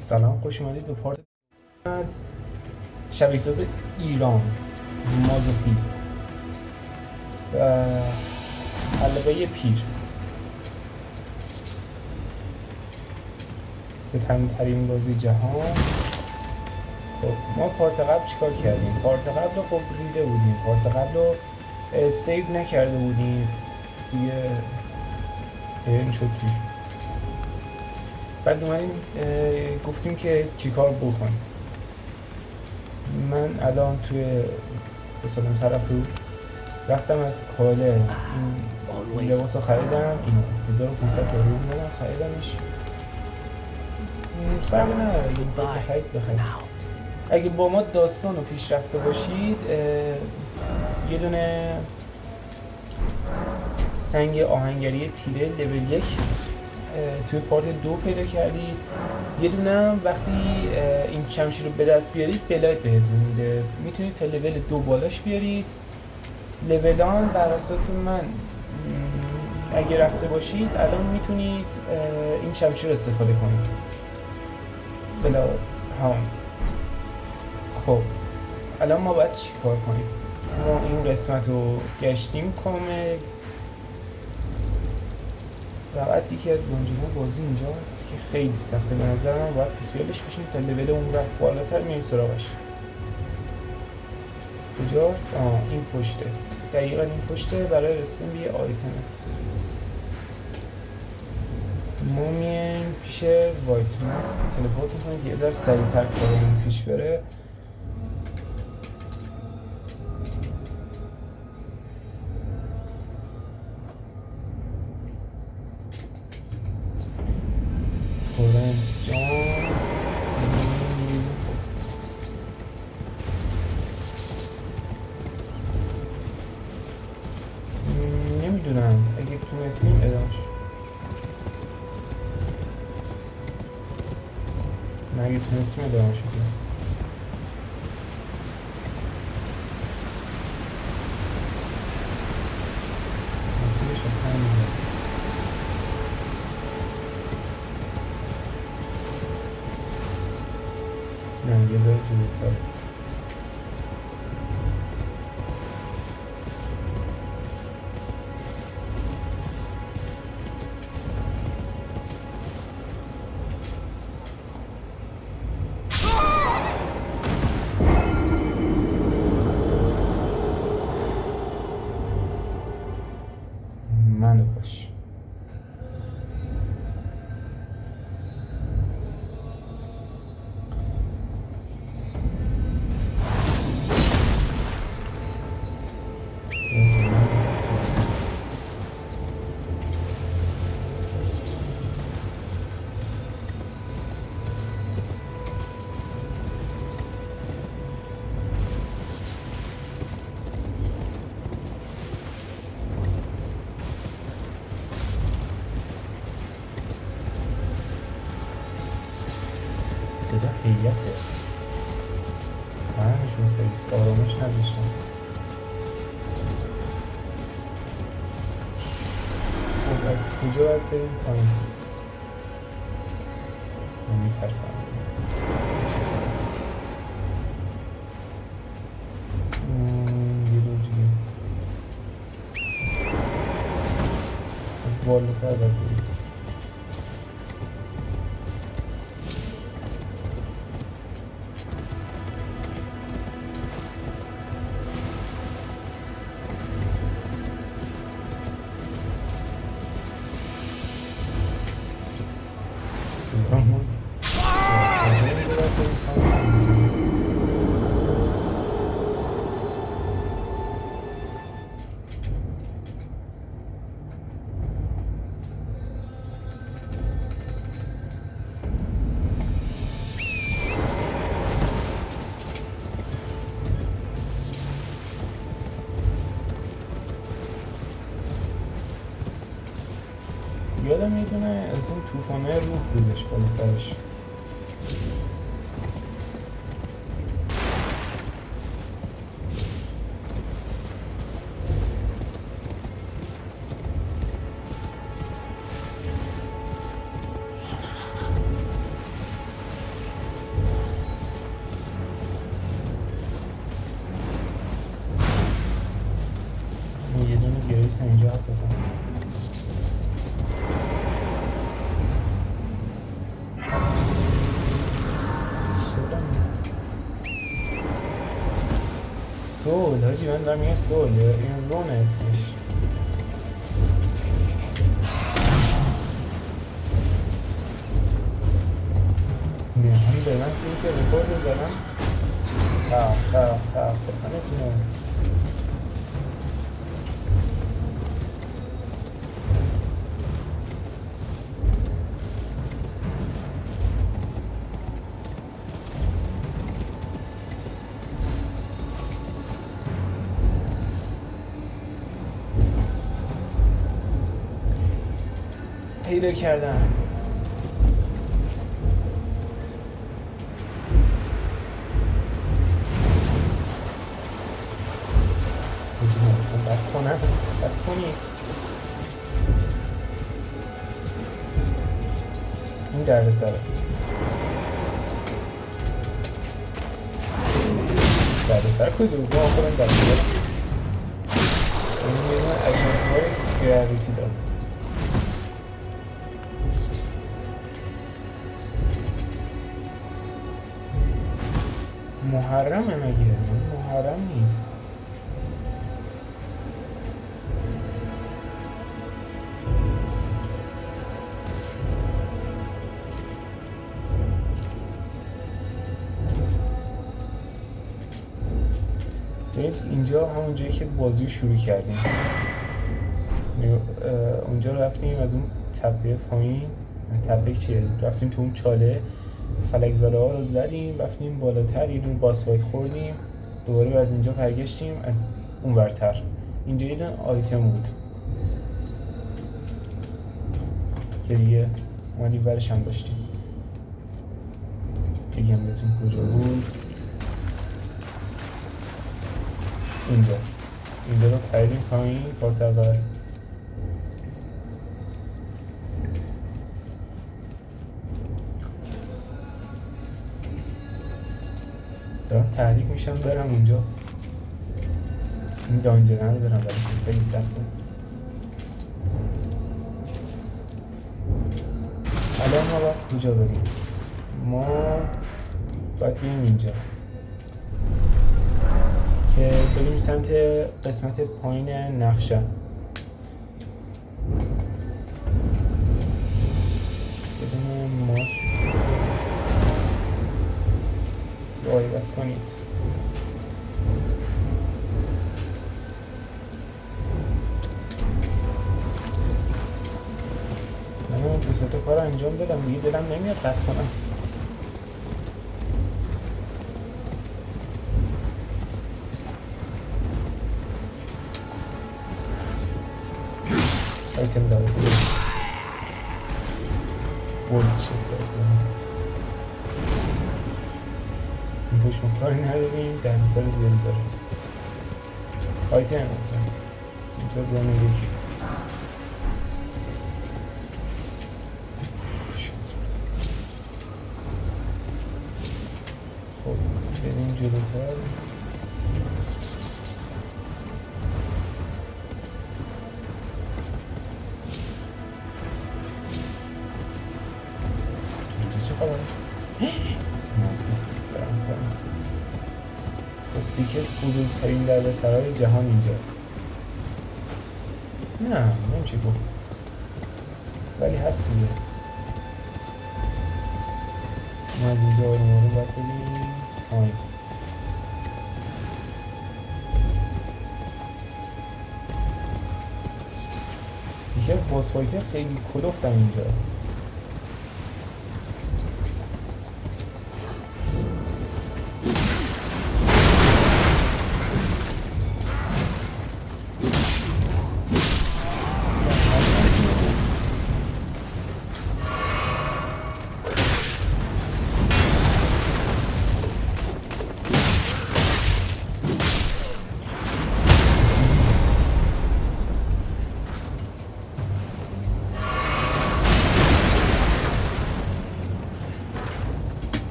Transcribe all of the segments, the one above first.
سلام، خوش اومدید به پارت از شبیه ساز ایران مازوخیست و حلقه پیر. ستمترین بازی جهان. خب ما پارت قبل چیکار کردیم؟ پارت قبل رو خب ریده بودیم، پارت قبل رو سیو نکرده بودیم دیگه، این شد توش. بعد اومدیم گفتیم که چیکار بکنیم. من الان توی بسالم طرف رو رفتم از کاله این لباس رو خریدم، اینو 1500 دلار اومدم خریدمش. فرقی نداره، اگه میخواید بخرید. اگه با ما داستان رو پیش رفته باشید، یه دونه سنگ آهنگری تیره لول 1 توی پارت 2 پیدا کردید. یه دونه هم وقتی این شمشیر رو به دست بیارید بلایت بهتون میده، میتونید تا لول 2 بالاش بیارید. لولان بر اساس من اگه رفته باشید الان میتونید این شمشیر رو استفاده کنید، بلاد هاوند. خب الان ما باید چی کار کنیم؟ ما این قسمت رو گشتیم کامل و بعد یکی از دانجن‌ها بازی اینجاست که خیلی سخته به نظر من، باید بیخیالش بشیم تا لول اون رفت بالاتر میریم سراغش. کجاست؟ این پشته، دقیقا این پشته. برای رسیدن به یه آیتمه ما میایم پیش وایت ماسک، تلپورت میکنیم که یه ذره سریع‌تر کارمون پیش بره. تورنس جان نمیدونم، اگه تونستیم ادامش اگه تونستیم ادامش کنیم. نصیبش از همین هست. نه یه ذره جلوتر. منو باش. صدا هیئته، همشون سرویس آرامش نذاشتن. خب از کجا باید بریم پایین؟ من میترسم یه دو دیگه از بالاتر باید بریم. یادم میدونه از این توفانه روح بودش بالا سرش. پلیس اینجا هست اصلا. سول هاجی، من دارم میگم سول، این رونه اسمش. همین به من سیم که رکورد بزنم تا بکنه. پیدا کردم. بس کنی این درد سره. درد سر کدوم؟ ما آخرم درد سره این میرون اجنبهای گراویتی داد. محرمه مگه؟ محرم نیست. اینجا همون جایی که بازی رو شروع کردیم، اونجا رفتیم از اون تپه پایین، تپه چیه؟ رفتیم تو اون چاله، فلک زاده ها رو زدیم، رفتیم بالاتر، یه دون باس فایت خوردیم، دوباره از اینجا برگشتیم از اون ورتر. اینجا یه دون آیتم بود که دیگه اومدی ورش هم داشتیم. بگم بهتون کجا بود. اینجا رو پریدیم پایین پارتور. دارم تحریک میشم برم اونجا. این دانجره رو برم ولی خیلی سخته. الان ما باید کجا بریم؟ ما باید بریم اینجا که بریم سمت قسمت پایین نقشه. بدون ما رای بس کنید. من اون دوست کار انجام دادم دیگه، دلم نمیاد قطع کنم. آیتم داره بولد شد داره این پوش مکاری نداریم، دردسر زیادی داره. آیتم اینطور دونه یک خب بریم جلوتر. خب یکی از بزرگترین دردسرهای جهان اینجا. نه نمیشه گفت ولی هست دیگه. ما از اینجا آروم آروم باید بریم پایین. یکی از باس فایتر خیلی کلفتم اینجا.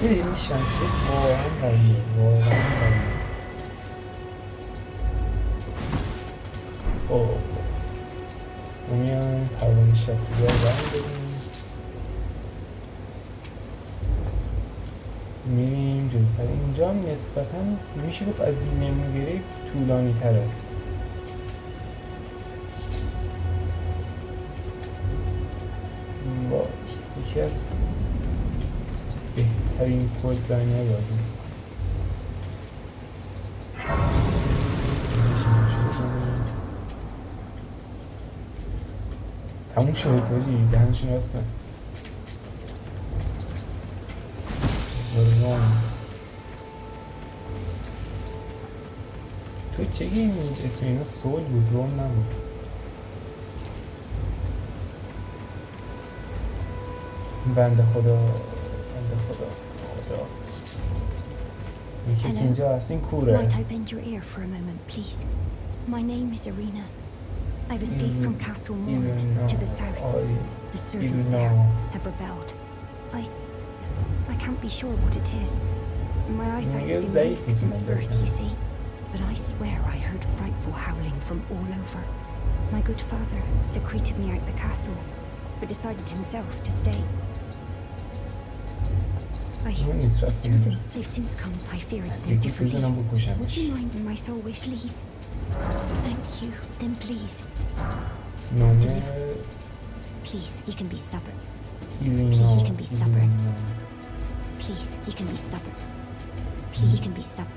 این شمشیر واقعا قویه، واقعا قویه. خب ما میان پروانه شفتی ها برمی بدیم، میریم جلوتر. اینجا هم نسبتا میشه گفت از نموگیری طولانی تره. با یکی از بهترین پوزیشن های بازی تموم شده. توجی دهنشون هستن تو چگه این اسم اینا سول بود، روم نبود. بنده خدا، بنده خدا، خدا. یکی اینجا هست، این کوره. Might I bend your ear for a moment, please? My name is Irina. I've escaped from Castle Morn to the south. The servants there have rebelled. I can't be sure what it is. My eyesight's been weak since birth, you see. But I swear I heard frightful howling from all over. My good father secreted me out the castle, but decided himself to stay. The servants have since come. I fear it's no different case. Would you mind my soul wish, please? Thank you. Then please. Deliver. Please, he can be stubborn. Please, he can be stubborn. Please, he can be stubborn. Please, he can be stubborn.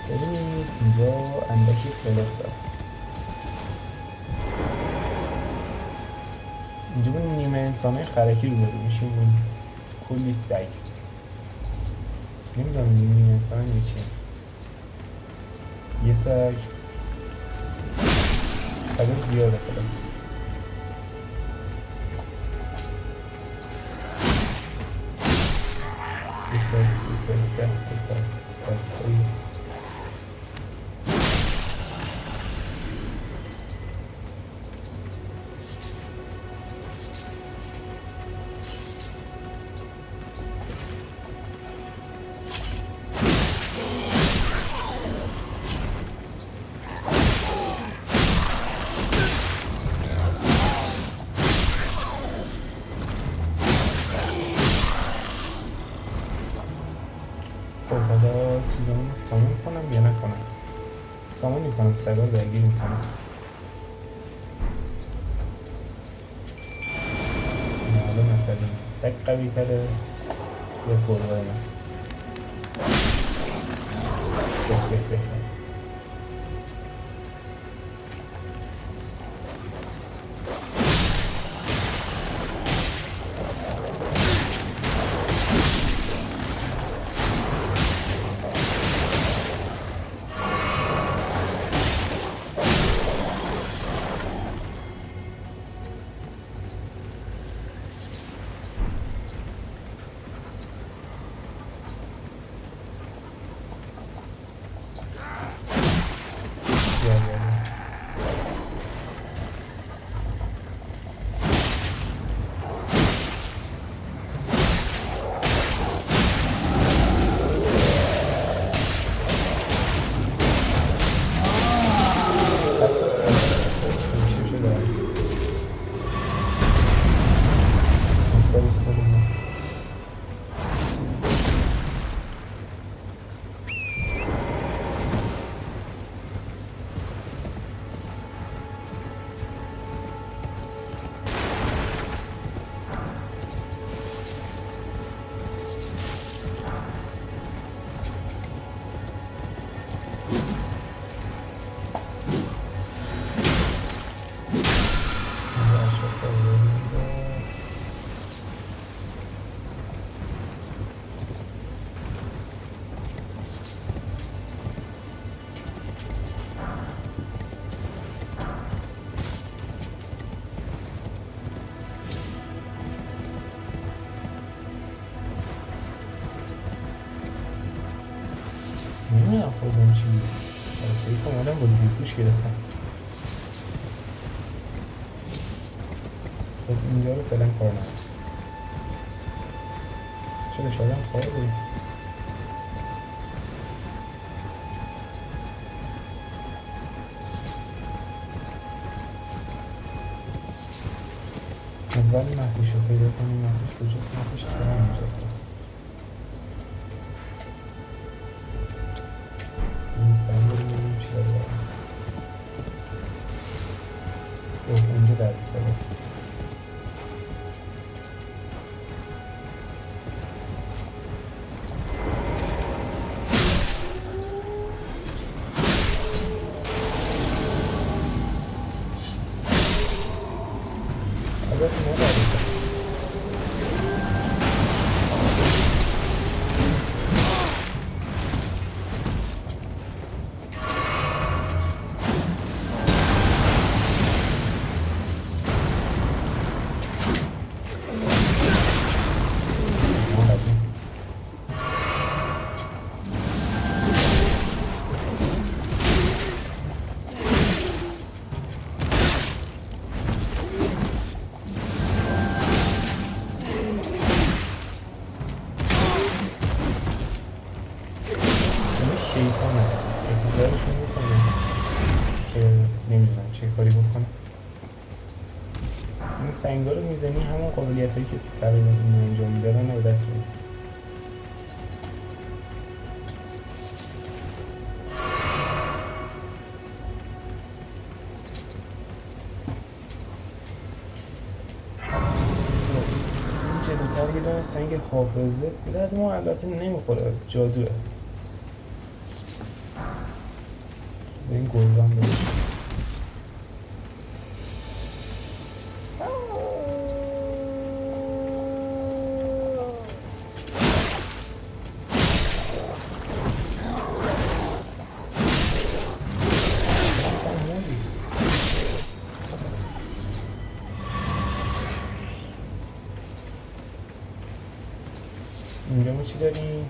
ببینید اینجا اندکی خلاف دارم. اینجا با نیمه انسانهای خرکی رو داریم میشیم کلی سگ. نمیدونم نیمه انسان یکی یه سگ سگ زیاده خلاص. یه سگ 10 سگ چیزامون سامان کنم یا نکنم. سامان میکنم، سگا درگیر میکنم. حالا مثلا سگ قوی تره یا پرگاه من به نمیدونم خودم چی توی کاملا با زیرپوش گرفتم. خب اینجا رو فعلا کار ندارم. چرا شاید خواه بریم؟ اول مخیش رو پیدا کنیم. مخیش کجاست؟ مخیش تا اینجا هست. این سن بریم ببینیم چی داره دارم. اوه اونجا درد ساله. البته نداره. شیطانه احتضارشون میکنه که نمیدونم چه کاری بکنه. این سنگا رو میزنی همون قابلیت هایی که تقریبا این انجام میدارن رو دست میدن. این جلوتر یه دونه سنگ حافظه به درد ما البته نمیخوره، جادوه. به این گلدان بریم. اینجا ما چی داریم؟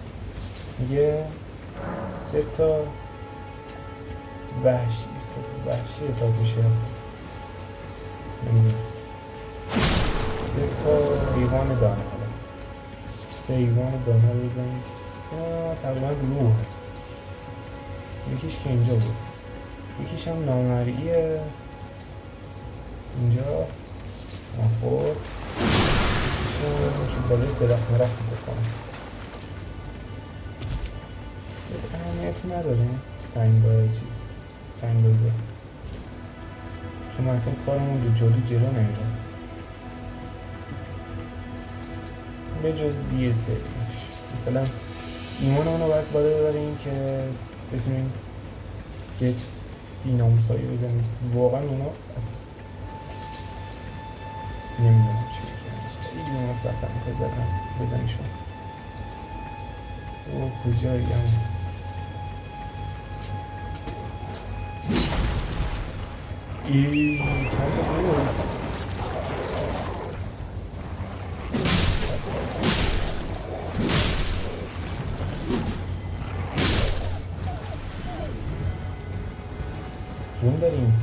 میگه 3 تا وحشی حساب میشه. نمیدونم 3 تا حیوان دانه. حالا 3 حیوان دانه رو بزنیم. تقریبا گروه. یکیش که اینجا بود، یکیش هم نامرئیه اینجا. خب یکیش بالای درخت مرخت بکنم. اهمیتی نداره سنگای چیز سنگازه، چون من اصلا کارمون رو جلو نمیرم به جز یه سریش. مثلا ایمان اونو باید بالا ببریم که بتونیم یه بیناموسایی بزنیم. واقعا اونا اصلا نمیدونم چی بکنم. خیلی اونا سختم میکنه بزنیشون. او کجایی هم چند تا بود؟ جون داریم.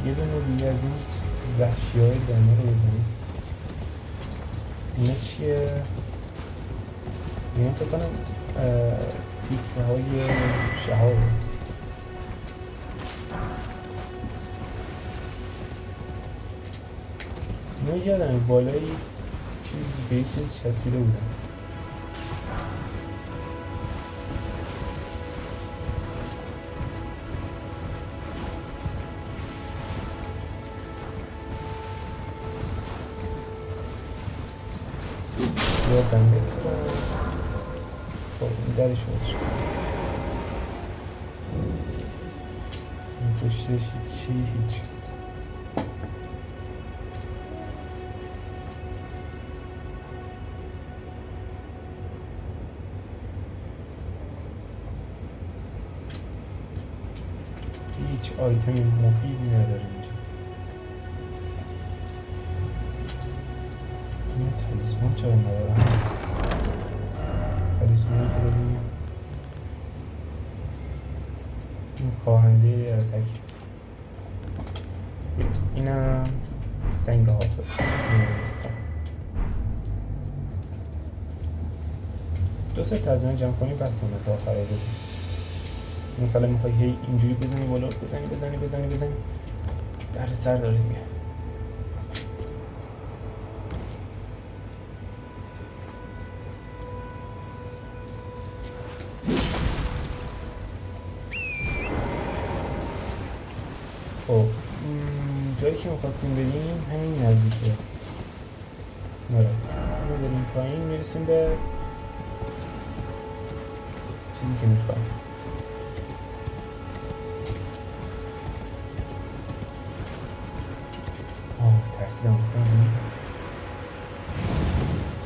یه دونه دیگه از این وحشی های دانه رو بزنیم. اینا چیه؟ اینا فکر کنم تیکه های شهاب. من یادم بالایی به یه چیز چسبیده بودم. یادم بکنم. خب این درش باز شد. این پشتش هیچ آیتم مفیدی نداره اینجا. این تلیسمان چرا ندارم؟ تالیسمانی که داریم این کاهنده اتک اینم سنگ حافظ نیستم دو سه تزمین جمع کنیم بس نمه تا آخر بزنیم مثلا میخوای هی اینجوری بزنی بالا بزنی در سر داره دیگه خب جایی که میخواستیم بریم همین نزدیکی هست نره بریم پایین میرسیم به چیزی که میخوایم ترسیدم بودم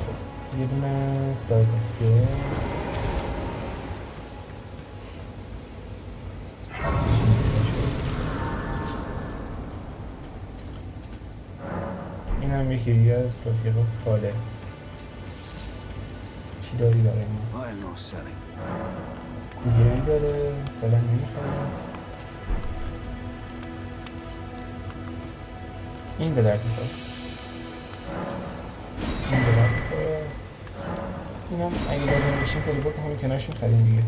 خب یه دونه سایت افیرس این هم یکی دیگه از رفیق خاله چی داری داره این گوگلی داره فعلا نمیخوام این به درد میخواد این به درد میخواد این هم اگه لازم بشیم تلیپورت همین کنارشون خریم دیگه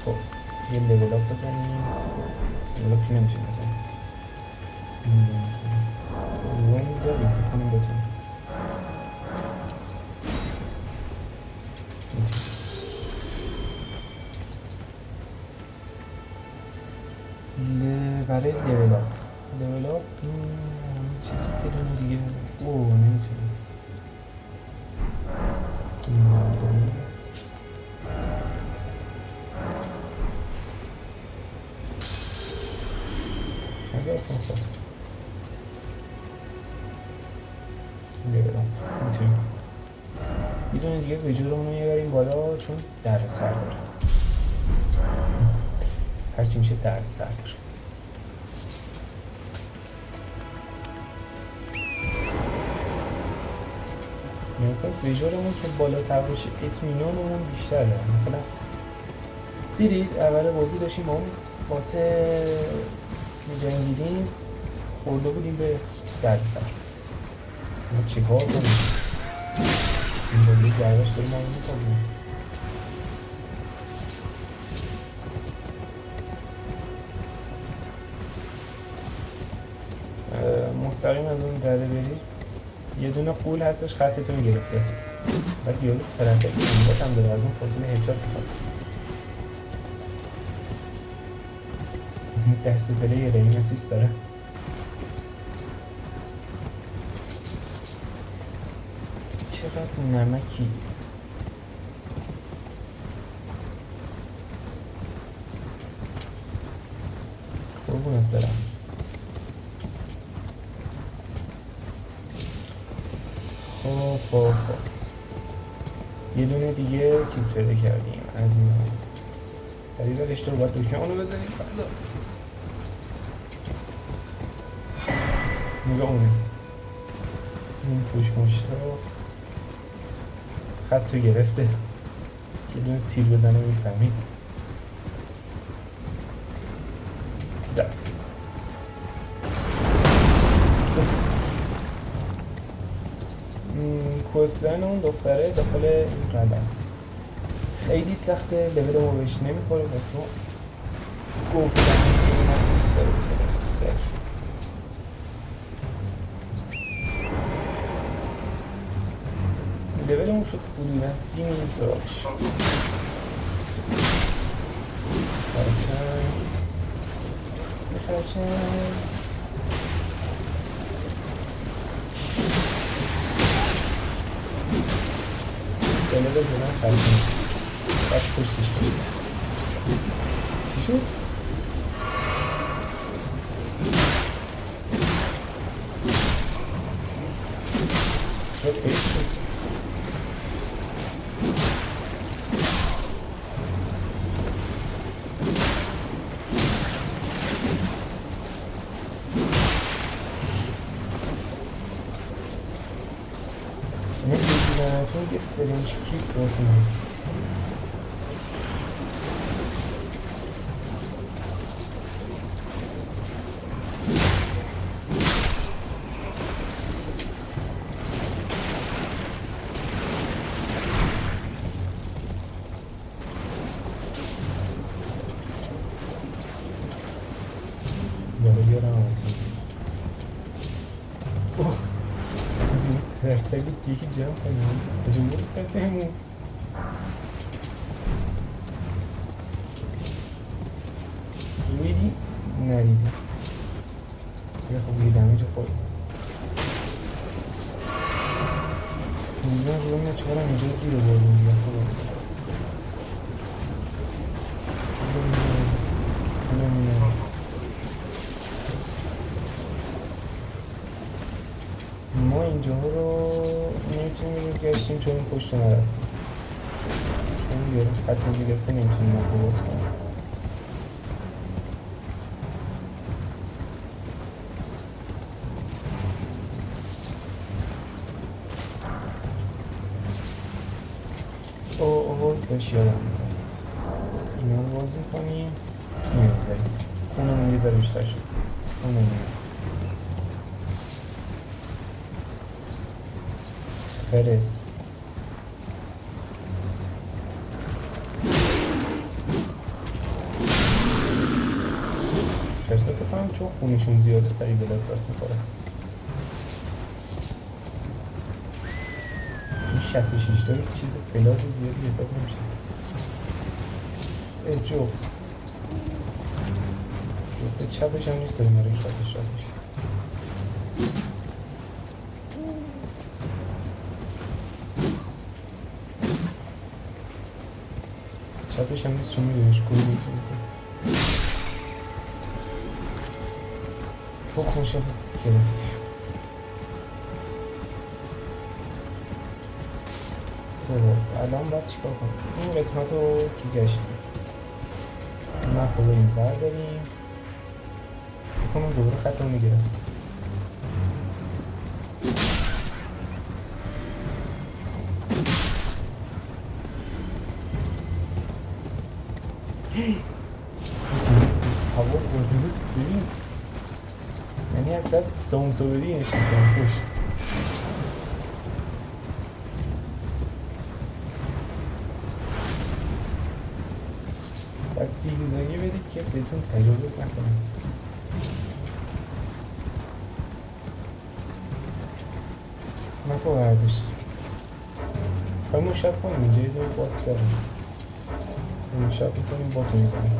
خب یه لیول اپ بزنیم لیول اپ که نمیتونیم بزنیم روم داریم فکر کنیم بتونیم برای لیول اپ این چیزی که دونه دیگه نمیتونیم هزار خواست لیول اپ میتونیم یه دونه دیگه به جورمون رو میبریم بالا چون در سر داره هرچی میشه در سر داره میکنم ویژورمون که بالاتر باشه اطمینانمون بیشتره مثلا دیدید اول بازی داشتیم ما واسه میجنگیدیم خورده بودیم به دردسر ما چیکار کنیم این بازی زربش داریم همون میکنیم مستقیم از اون درده برید یه دونه قول هستش خطتون گرفته بعد یه پرنسک اینبات هم داره از اون فاصله هدشات میخواد دست پله یه دهی مسیس داره چقدر نمکی قربونت برم خب یه دونه دیگه چیز پیدا کردیم از این سریع برشت رو باید دکمه اونو بزنیم فردا نگاه اونه این پوش مشتا خط رو گرفته یه دونه تیر بزنه میفهمید زد کوستلن اون دختره داخل این رد است خیلی سخته لول ما بهش نمیخوره بس ما گفتم که این اسیست داره که سر لول ما شد بودیدن 30 میلیون سراغش بخرچن دله بزنم خریدیم باید پشتش کنیم چی شد؟ شد پیش شد اینه بگیرنتون یه فرنچ کیس باتون درصدی یکی جمع کنیم تجمعز کردیم رویدی؟ نریدی یه خوب یه دمیج خود اینجا روی چهارم اینجا گیر بردیم یه خوب ما اینجا رو نمیتونیم گشتیم چون این پشت نرفتیم چون یه خط گرفته نمیتونیم ما باز کنیم اوه داشت یادم میکنید اینا رو باز میکنیم نمیزاریم اونم یه ذره بیشتر شد اونم نمید فرس فرسته کنم چون خونشون زیاده سریع بلاد راست میخوره این 66 تا چیز بلاد زیادی حساب نمیشه جفت چپش هم نیست داریم برای شاتش چپش هم نیست چون میدونش کنی میتونی کنی تو خوشه گرفتی الان باید چیکار کنیم این قسمت رو که گشتیم نه خوبه این برداریم بکنم دوباره خط رو میگیرم هوا برده بود ببین یعنی اصلا سانسوری نشستم پشت باید زیگزاگی بدید که بهتون تجاوز نکنم نکو برداشت خواهی مشاب کنیم اینجا یه دور باس دارم مشاب میکنیم باس میزنیم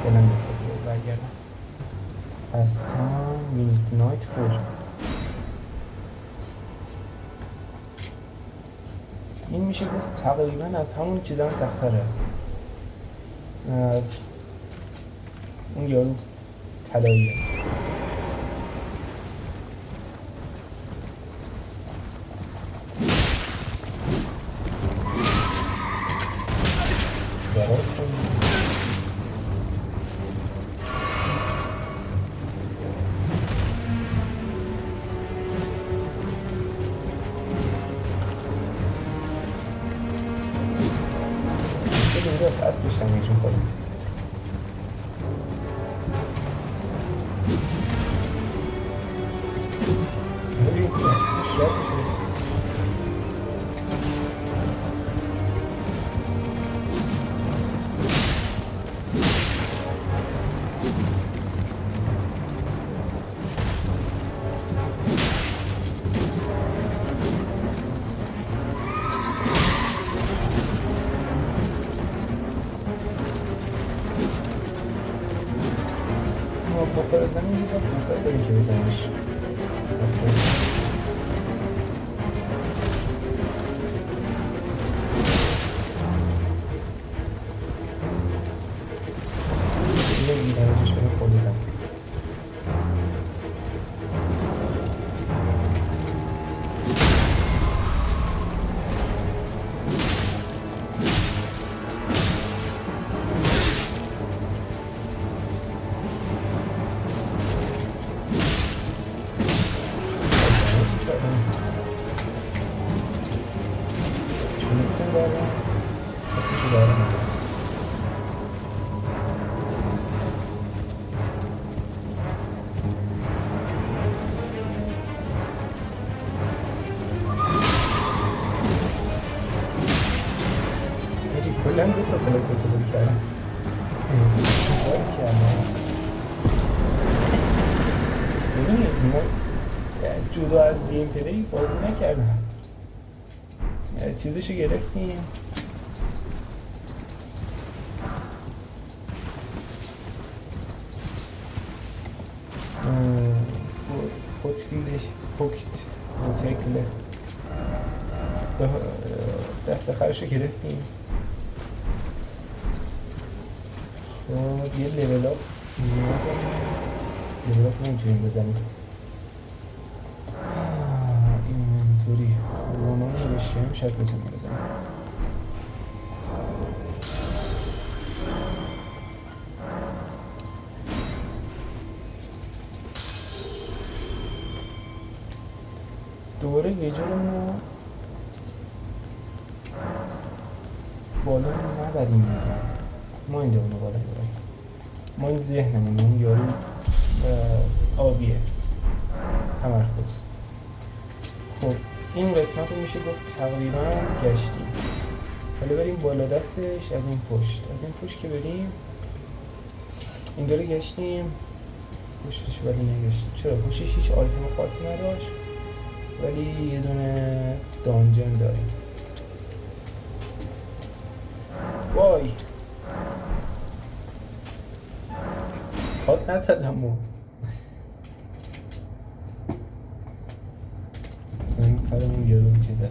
بلند بخواد برگردم هستم میدنایت فور این میشه گفت تقریبا از همون چیز هم سختره از اون یارو طلاییه درست اسبش دمیج میکنیم ببین توش رد میشه بخور زمین یه زد فرصت داریم که بزنیش اصلا اینه میدنجش بریم خود بزن تا فلکس استفاده کردم. ببینید ما جدا از گیم پلی بازی نکردم، چیزشو گرفتیم. پوتکل دست آخرشو گرفتیم. خب یه لیول اپ نمیتونیم بزنیم. اینطوری رونان رو بشیم شاید بتونیم بزنیم. دوباره ویجورمون رو بالا نبریم، ما اینجا اونو بالا نبریم. ما این ذهنمون اون یارو آبیه تمرکز. خب این قسمت رو میشه گفت تقریبا گشتیم. حالا بریم بالا دستش از این پشت، از این پشت که بریم این داره گشتیم پشتش ولی نگشتیم. چرا؟ پشتش هیچ آیتم خاصی نداشت ولی یه دونه دانجن داریم. وای خاک نزدم و سرمون یادم چیزه.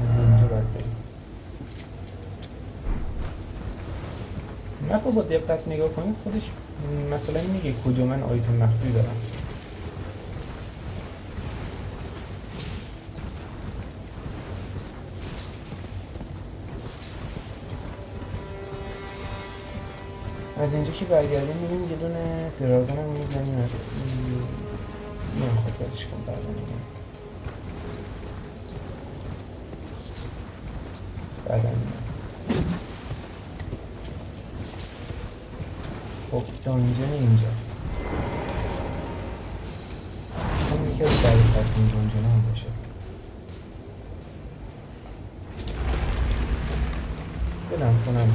از اینجا باید بریم. مپ رو با دقت نگاه کنید خودش مثلا میگه کجا من آیتم مخفی دارم. از اینجا که برگردیم میبینیم یه دونه دراگون هم میزنیم. نمیخواد برش کن بعدم خب دانجن اینجا هم یکی از سر این دانجن هم باشه. بدم کنم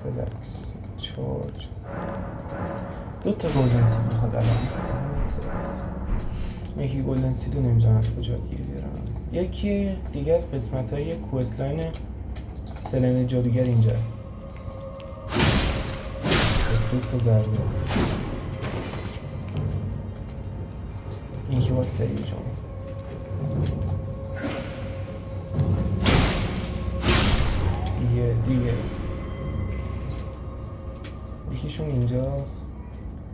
فلکس چارج. دو تا گلدن سید میخواد الان. یکی گلدن سید رو نمیدونم از کجا گیر بیارم. یکی دیگه از قسمت های کوستلاین سلن جادوگر اینجا. دو تا ضربه. این که باید سریع جام. دیگه یکیشون اینجاست.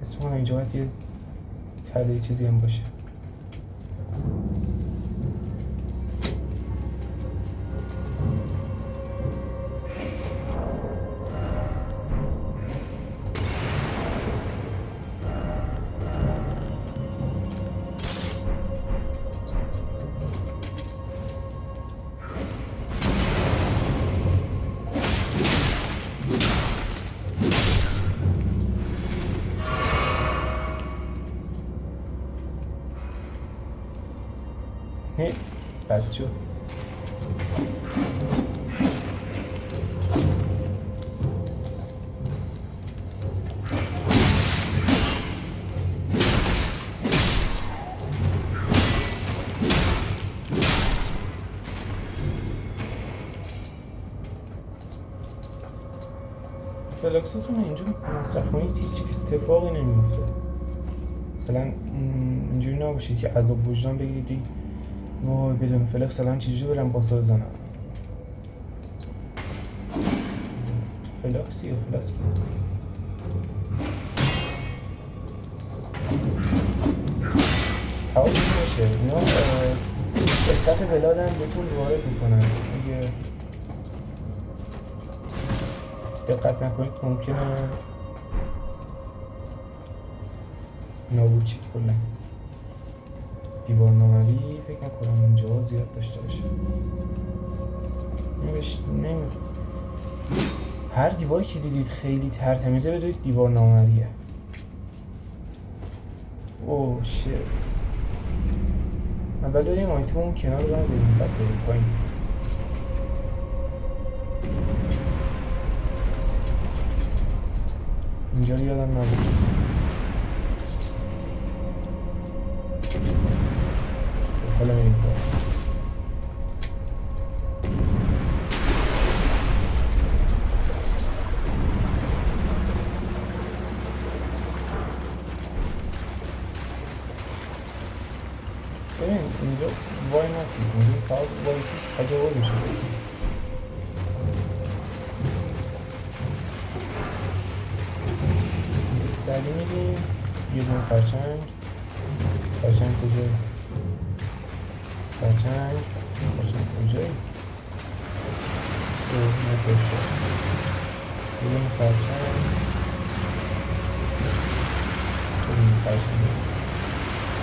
اسم اون اینجا باید یه تله چیزی هم باشه. بد شد. فلکستون اینجور مصرف کنید هیچ اتفاقی نمیفته. مثلا اینجوری نباشید که عذاب وجدان بگیرید وای بدون فلکس الان چجوری برم باسا بزنم. فلکسی و فلسکی حواظ باشه اینا قصت بلاد هم بهتون وارد میکنن. اگه دقت نکنید ممکنه نابود شید کلا. دیوار نامری فکر نکنم اینجا زیاد داشته باشه. هر دیواری که دیدید خیلی ترتمیزه بدونید دیوار نامریه. اوه شیت. اول داریم آیتم اون کنار رو بریم بعد بریم پایین. اینجا رو یادم نبود. حالا میریم پایین. ببین اینجا وای نسید، اینجا فقط وایسید تجاوز میشه. اینجا سری میدیم یه دون خرچنگ کجایی؟ خرچنگ کجایی؟ نکشه یه دون خرچنگ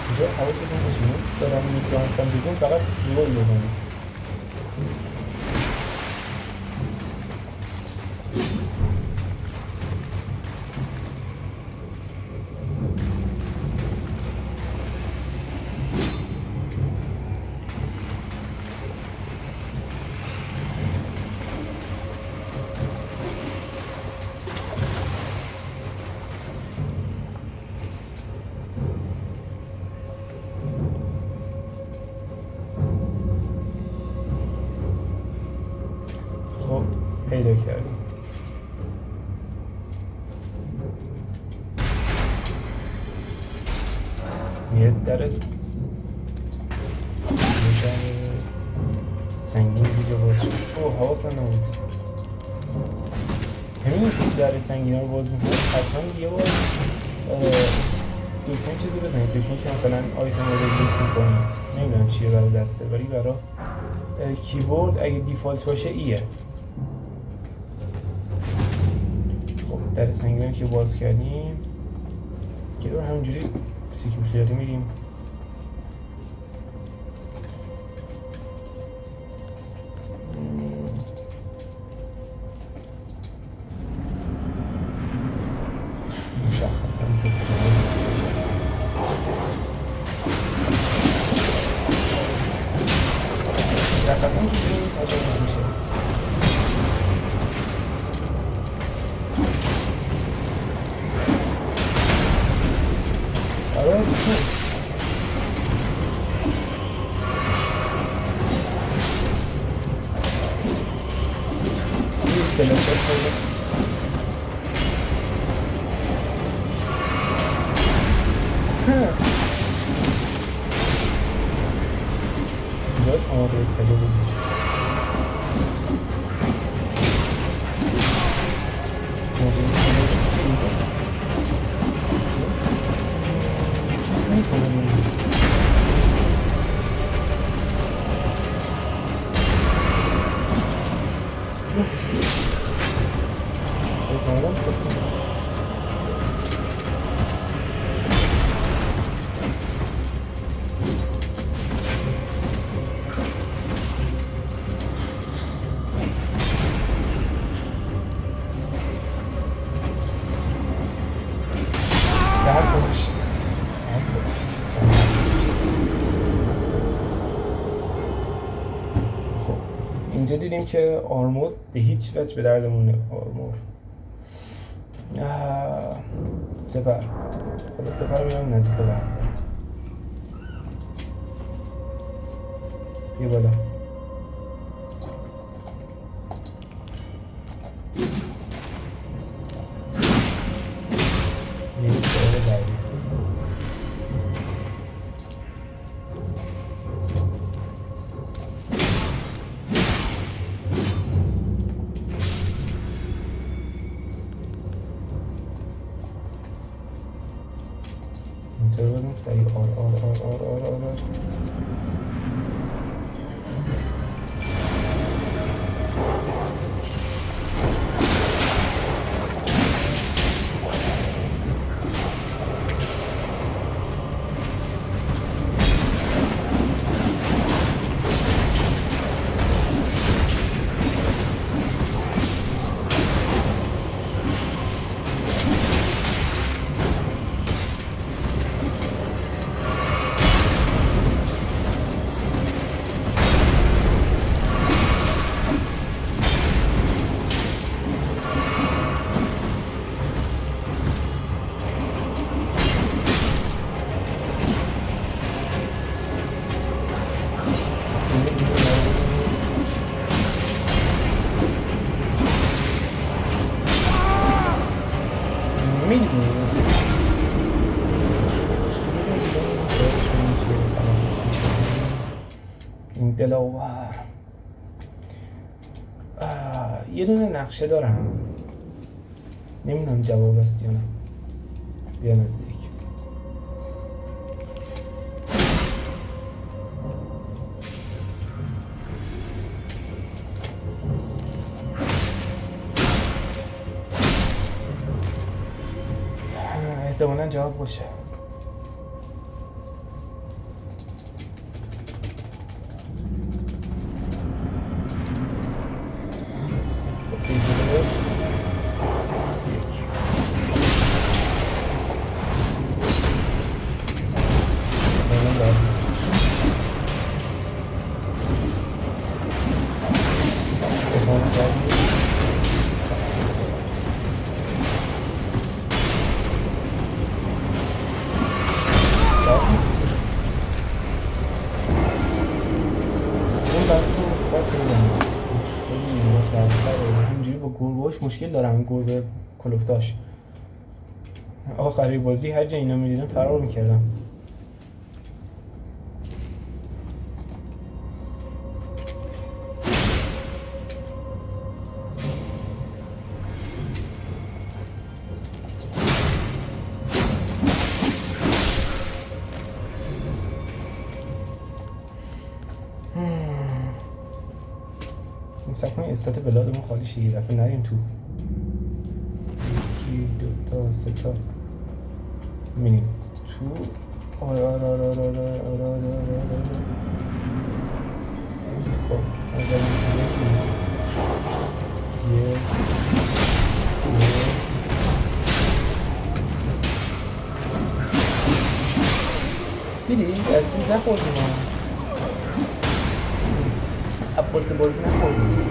اینجا حواستون باشه دارم میگم بیدون فقط رول بزنید. پیدا کردیم. یه در سنگین دیگه باز شد. اوه حواسم نبود. همین در سنگین رو باز میکنه حتما یه بار دکمه چیزی بزنید. دکمه که مثلا آیتم رو لوت میکنید. نمیدونم چیه برای دسته ولی برای کیبورد اگه دیفالت باشه ایه. در سنگینی که باز کردیم که دور همینجوری سیکیم خیالی میریم. مشخصا که تجاوز میشه. اینجا دیدیم که آرمور به هیچ وجه به دردمونه. آرمور سپر حالا سپر میرم نزدیک به هم بیا بالا. سریع آر دلاور. یه دونه نقشه دارم، نمیدونم جواب است یا نه. بیا نزدیک. احتمالا جواب باشه. مشکل دارم گربه کلفتاش. آخری بازی هر جا اینا میدیدم فرار میکردم. این سکن استات بلادمون خالی شه یه دفعه نریم تو. یکی دوتا سه تا میریم تو. آره آره آره آره آره آره آره آره. خب اگر دیدی؟ از چیز نخوردیم ها، عباس بازی نخوردیم.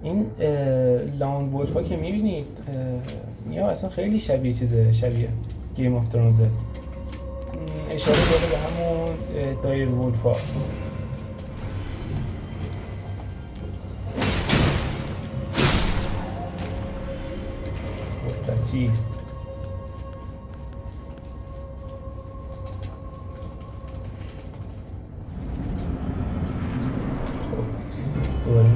این لاون وولف ها که میبینید یا اصلا خیلی شبیه چیزه، شبیه گیم آف ترونزه. اشاره داره به همون دایر وولف ها. چی؟ خب دوباره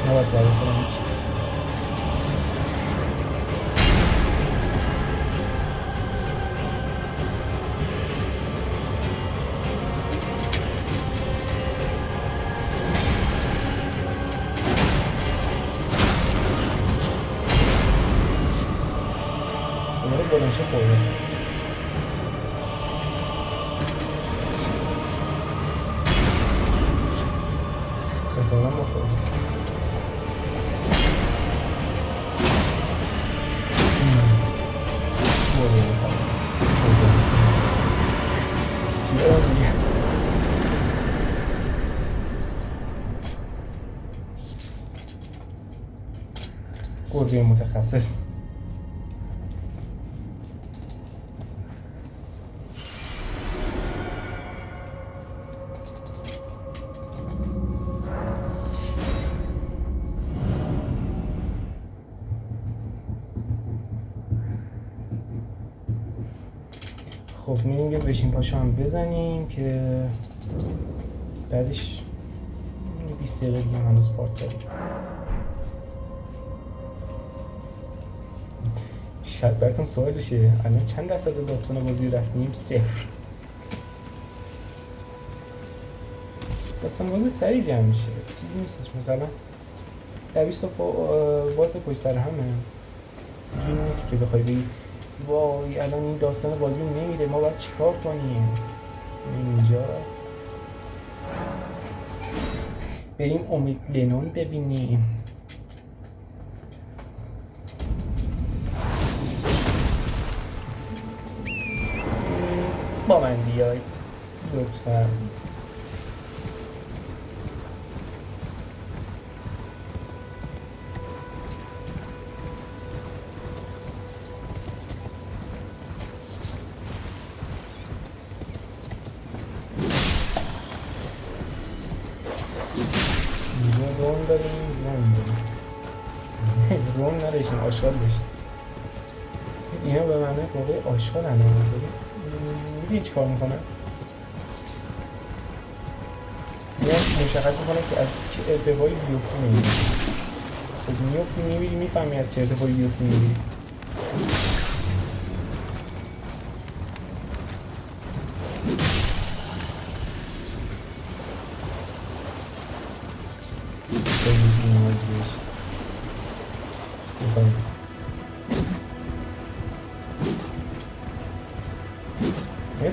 نباید ضعیف کنم هیچ. دوباره بلنشه خورده. احتمالا ما خورده. چیه میگه گربه متخصص. خب میریم یه بشین پاشو هم بزنیم که بعدش 20 دقیقه دیگه هنوز پارت داریم. شاید براتون سوال بشه الان چند درصد داستان بازی رفتیم؟ 0. داستان بازی سریع جمع میشه، چیزی نیستش مثلا 20 تا باز پشت سر همه. اینجوری نیست که بخوای بگی وای الان این داستان بازی نمیده ما باید چیکار کنیم. اینجا بریم امید لنون ببینیم. با من بیاید لطفا. رون داریم رون نداشتیم آشغال داشتیم. اینا به معنی موقع آشغال هم نمیدونیم. میدونی چی کار میکنن؟ اینا مشخص میکنن که از چه ارتفاعی بیفتی میبینی. خب میفتی میبینی میفهمی از چه ارتفاعی بیفتی میبینی.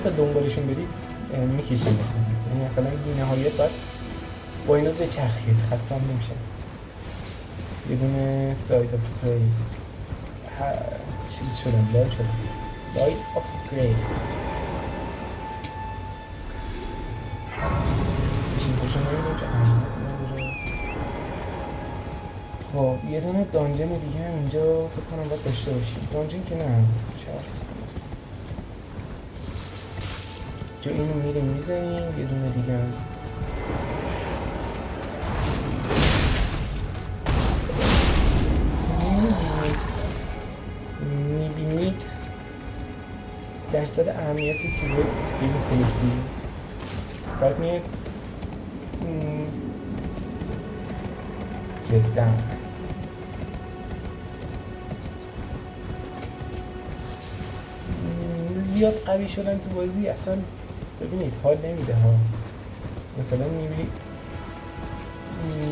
تا دنبالشون برید میکشن یعنی مثلا بی نهایت باید با اینا بچرخید خستم نمیشن. یه دونه سایت آف گریس چیز شدم لال شدم سایت آف گریس بشین کشن نمیدونم چه اهمیتی نداره. خب یه دونه دانجن دیگه هم اینجا فکر کنم باید داشته باشیم. دانجن که نه چرس جو اینو میریم میزنیم. یه دونه دیگه هم میبینید درصد اهمیت چیزهای خیلی خیلی باید میاد جدا زیاد قوی شدن تو بازی اصلا ببینید حال نمیده ها. مثلا میبینید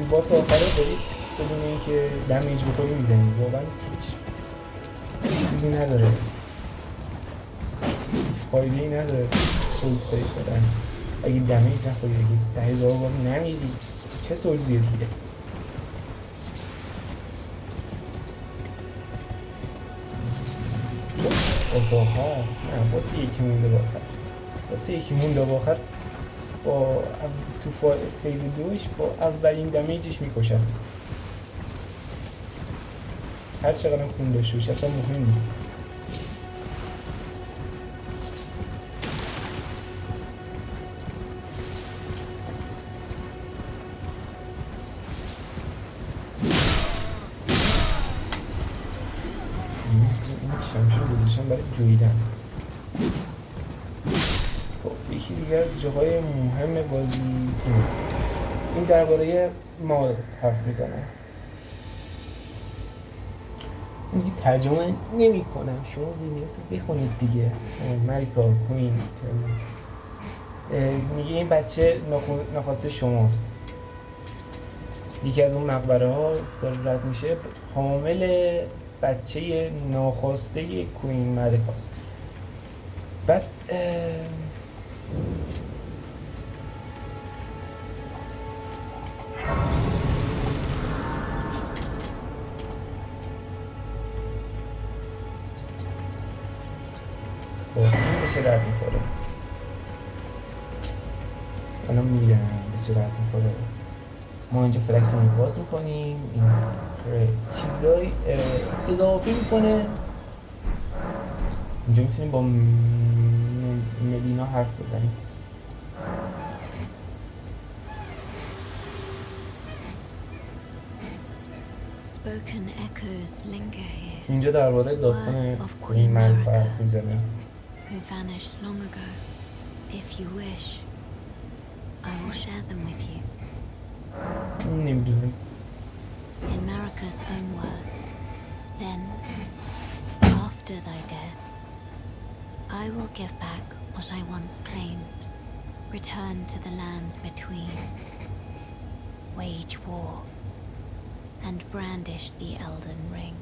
باس آخره دارید بدون اینکه دمیج بخوری میزنید واقعا هیچ چیزی نداره، هیچ فایده ای نداره سولز پی شدن اگه دمیج نخوری. اگه 10,000 بار نمیری چه سولزیه دیگه. باس آخر نه باس یکی مونده با آخر واسه یکی مونده با آخر با تو فیز دوش با اولین دمیجش میکشد هر چقدر خون داشته باشه اصلا مهم نیست. این شمشیر گذاشتن برای جویدن. یکی دیگه از جاهای مهم بازی این درباره ما حرف میزنه. این ترجمه نمی کنم شما زینیوس بخونید دیگه. مریکا کوین میگه این بچه ناخواسته شماست. یکی از اون مقبره ها داره رد میشه حامل بچه ناخواسته کوین مریکاست. بعد چه درد میخوره. الان میگم به چه درد میخوره. ما اینجا فلکسمون رو باز میکنیم، این چیزای اضافه میکنه. اینجا میتونیم با ملینا حرف بزنیم. Spoken echoes linger here. اینجا درباره داستان کوین ملکه حرف میزنه. Who vanished long ago. If you wish, I will share them with you. نمیدونم. In Marika's own words, then, after thy death, I will give back what I once claimed, return to the lands between, wage war, and brandish the Elden Ring,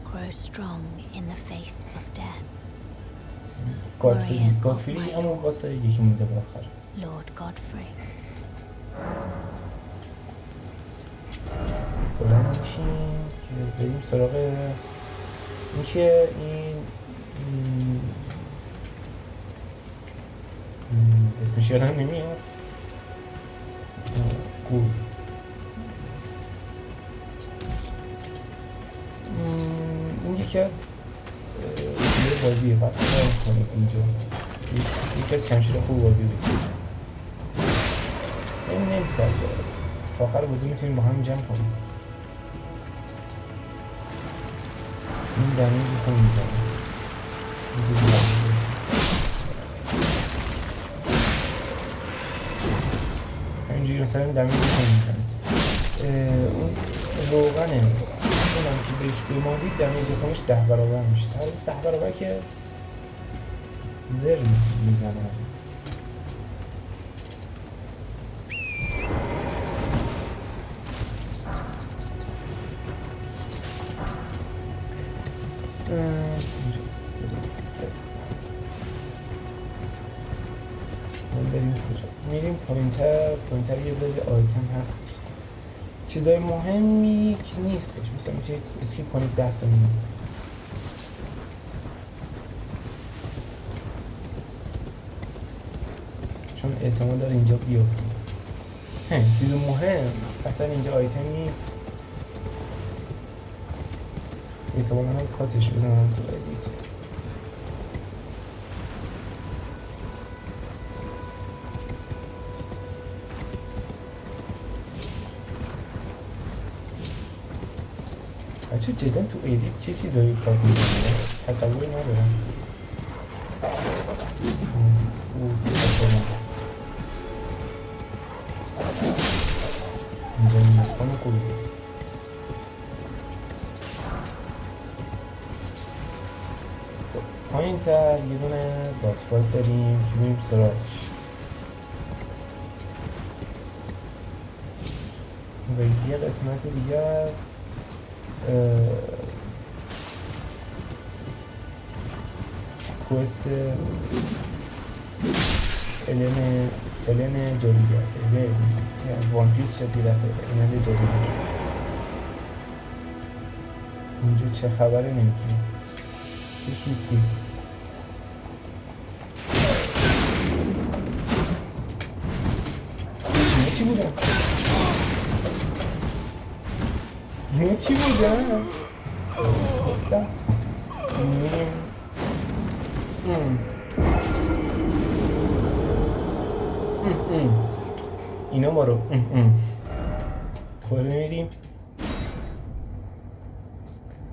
grow strong in the face of death. گادفری همون واسه یکی مونده بالاخره. Lord Godfrey. بلند میشیم که بریم سراغ اینکه این اسمش یادم نمیاد. گول این یکی از بازیه. بعد کنید اینجا یکی از شمشیر خوب بازی بگید. این نمیسد تا آخر بازی میتونیم با هم جمع کنیم. این دمیج خوب میزنه. این چیزی دمیج همینجوری مثلا دمیج خوب میزنه. اون روغنه اونم که بهش بماندید دمیج خونش 10 برابر میشه. 10 برابر که زر میزنه. بریم کجا؟ میریم پوینتر یه زده آیتم هستش. چیزای مهمی که نیستش، مثلا میتونید اسکیپ کنید 10 ثانیه. چون احتمال داره اینجا بیافتید. چیز مهم اصلا اینجا آیتم نیست. احتمال هم کاتش بزنم تو ادیت. بچه جدا تو ادیت چه چیزایی کار می‌کنه؟ تصوری ندارم. اینجا این مکان خوبی بود. پایین تر یه دونه باسپورت داریم که میریم سراغش و یه قسمت دیگه است کوست سلن جادوگر وان پیس شد یه دفعه ایمند جادوگر. اینجا چه خبره نمیدونم. یکی سی اینه چی بودن؟ اینه چی بودن؟ اینا ما رو خوره میریم.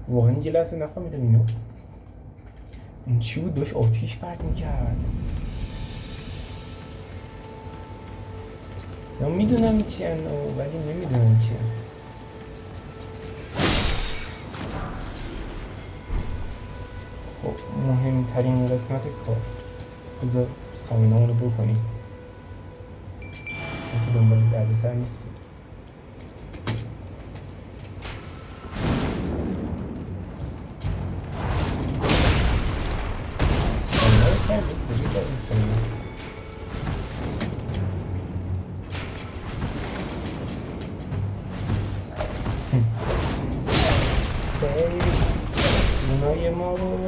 واقعا یه لحظه نفهمیدم اینو این چی بود؟ داشت آتیش پرت میکرد. یا میدونم چی هنو ولی نمیدونم چی هن. خب مهمترین قسمت کار بذار سامینامون رو بکنیم که دنبال دردسر نیستیم. سامینا رو کردیم کجا کردیم سامینا؟ بریم اونای ما رو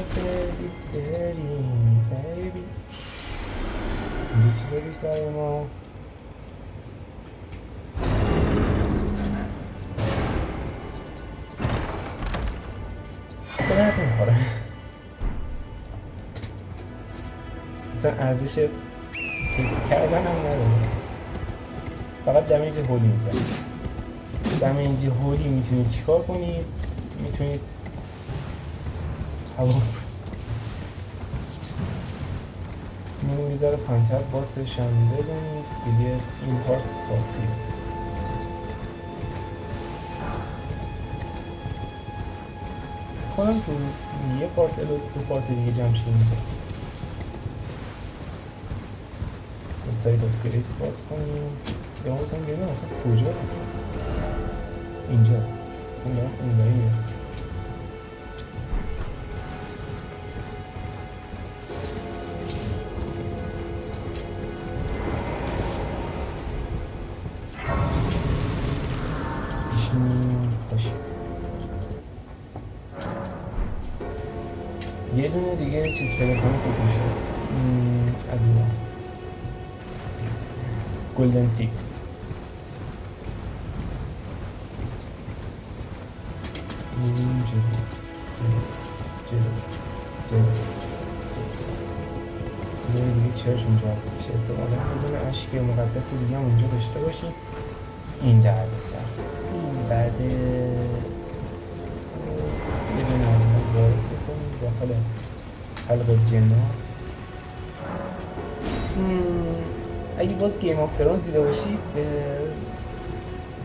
بریم بیبی اینجا چی دارید برای ما؟ به درد نمیخوره اصلا ارزش کسی کردن هم نداره فقط دمیج هولی میزن دمیج هولی میتونید چیکار کنید میتونید هوا میذاره پایین‌تر باسش هم بزنید دیگه این پارت کافیه خودم تو یه پارت الو دو پارت دیگه جمع شیم با سایت آف گریس باز کنیم یا مثلا ببینم اصلا کجا اینجا اصلا دارم اونوری میرم یه دونه دیگه چیز پیدا کنه خوب میشه از اینا گلدن سیت جلو دیگه چرش اونجا هستش احتمالا بدون عشق مقدس دیگه هم اونجا داشته باشیم این درد سر این بعد یه دونه از ما وارد بکنیم داخل حلقه جنا اگه باز گیم آف ترونز دیده باشید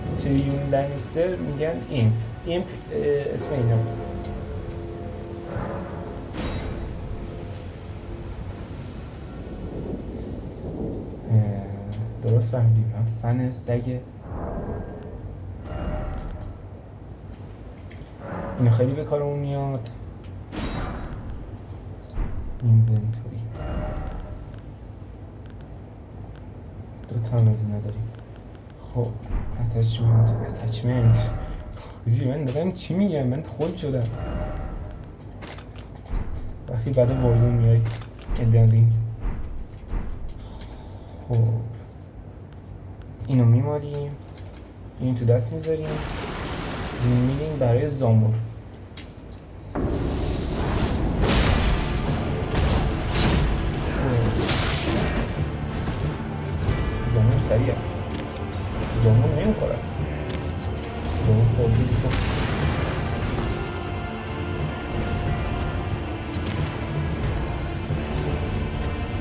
سیریون لانیستر میگن ایمپ اسم اینا درست فهمیدیم من فن سگ اینو خیلی به کارمون میاد اینونتوری دوتا هم از اینا داریم خب اتچمنت خوزی من دارم چی میگم من خود شدم وقتی بعد وارزون میای الدن رینگ خب اینو میمالیم این تو دست میذاریم میریم برای زامور زامور سریع است زامور نمیخورد زامور خوردی خود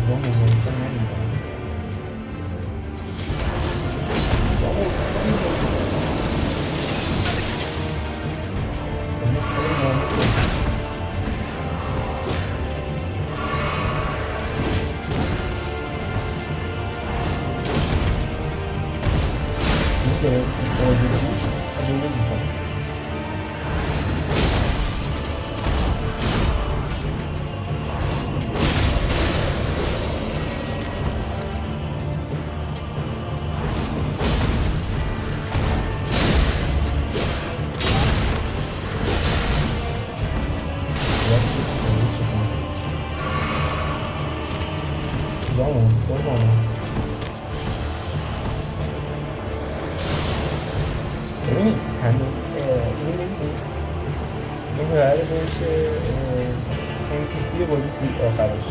زامور نمیسن نمیدونم بازی توی آخرش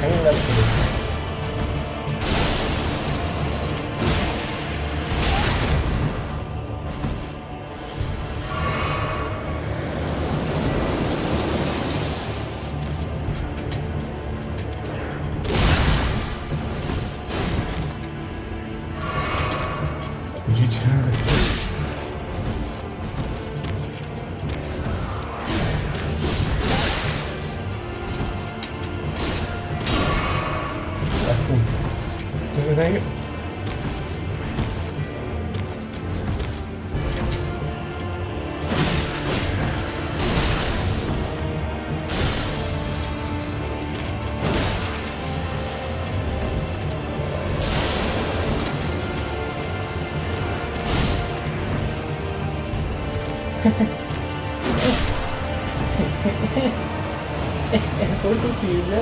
همین قدر شده کجی چند قصه Thank you. خودتو فریزر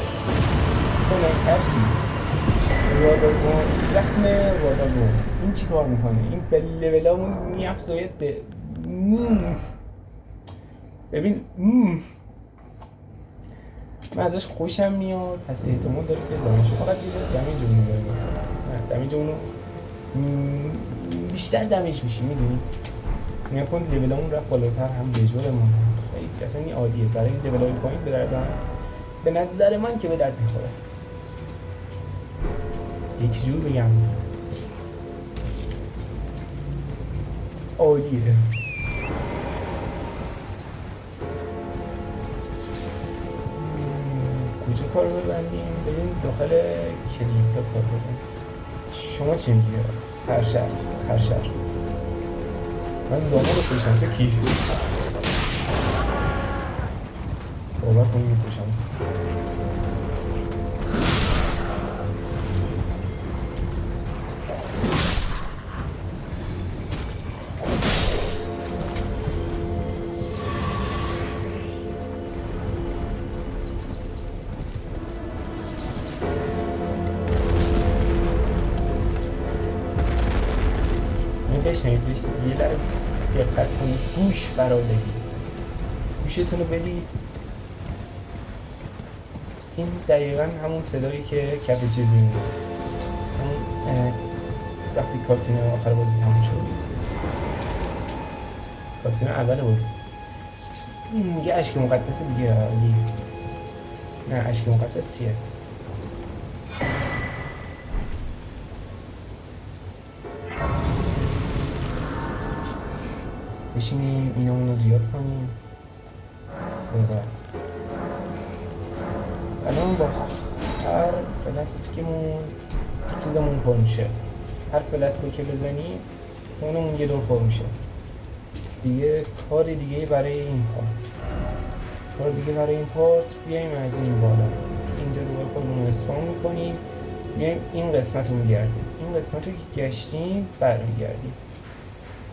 خنک‌تر شید. واداگون زخم واداگون این چی کار میکنه؟ این به لولامون میافزاید به ببین من ازش خوشم میاد، پس احتمال داره بزنش. فقط یه ذره دمیج اونو داره میکنه. نه دمیج اونو بیشتر دمیج میشی میدونی؟ نیا کن لولامون رفت بالاتر هم ویژوالمون خیلی اصلا این عادیه برای این لولای پایین به درد به نظر من که به درد میخوره. یه چیزی بگم عالیه. کجا کار ببندیم؟ بریم داخل کلیسا کار ببندیم. شما چی میگی؟ خرشر من زامان رو کشتم تو کی؟ باور کنی میکشم. بشنید یه لحظه دقت کنید، گوش فرا بگید، گوشتون رو بدید. این دقیقا همون صدایی که کف چیز میمونه، همون وقتی کاتین آخر بازی تموم شد، کاتین اول بازی میگه اشک مقدس دیگه. نه اشک مقدس چیه؟ بشینیم اینو اونو زیاد کنیم. الان با هر فلسکمون چیزمون پر میشه. هر فلسکو که بزنیم خونمون یه دور پر میشه. دیگه کار دیگه برای این پارت بیایم از این بالا اینجا رو خودمون اسپان میکنیم، میایم این قسمت رو میگردیم. این قسمت رو که گشتیم برمیگردیم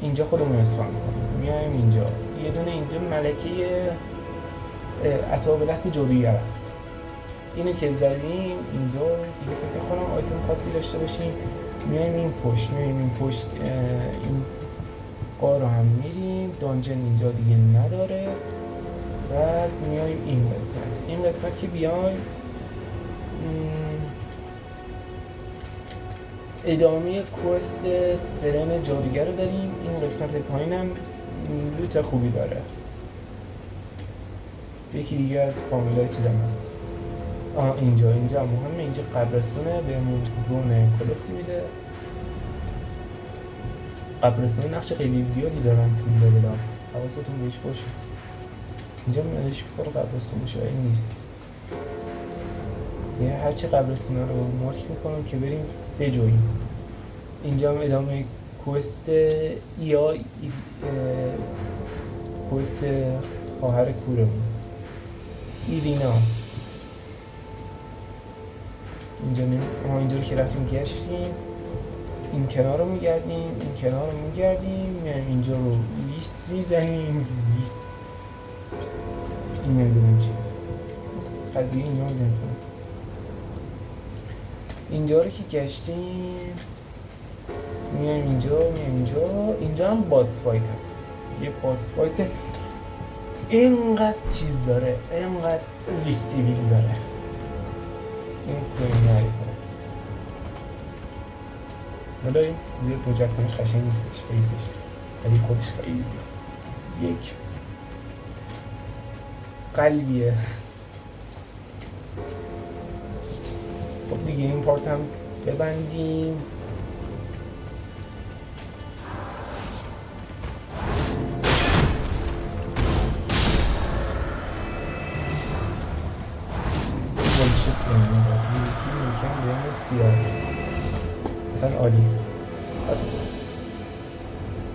اینجا خودمون اسپان میکنیم، میایم اینجا یه دونه اینجا ملکه اصحاب دست جادویی هست. اینو که زدیم اینجا دیگه فکر کنم آیتم خاصی داشته باشیم. میایم این پشت این قار رو هم میریم. دانجن اینجا دیگه نداره. بعد میایم این قسمت که بیایم ادامه کوست سرن جادوگر رو داریم. این قسمت پایینم لوت خوبی داره. یکی دیگه از فامیلای چیزم هست. اینجا مهمه. اینجا قبرستونه بهمون رون کلفتی میده. قبرستونه نقش خیلی زیادی دارن تو لول ها، حواستون بهش باشه. اینجا میادش بخور قبرستون باشه این نیست. یه هرچی قبرستونه رو مارک میکنم که بریم بجوییم. اینجا هم ادامه کوست کوست خواهر کورمون ایرینا. اینجا رو که رفتیم گشتیم. این کنار رو میگردیم میایم اینجا رو لیست میزنیم. این نمیدونم چیه قضیه اینا رو نمیدونم. اینجا رو که گشتیم میایم اینجا هم باس فایت هم. یه باس فایت اینقدر چیز داره، اینقدر ریش سیویل داره. این کوین نهاری کنه. حالا این زیاد مجسمش قشنگ نیستش فیسش، ولی خودش خیلی یک قلبیه. خب دیگه این پارت هم ببندیم. اصلا عالی. پس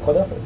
خداحافظ.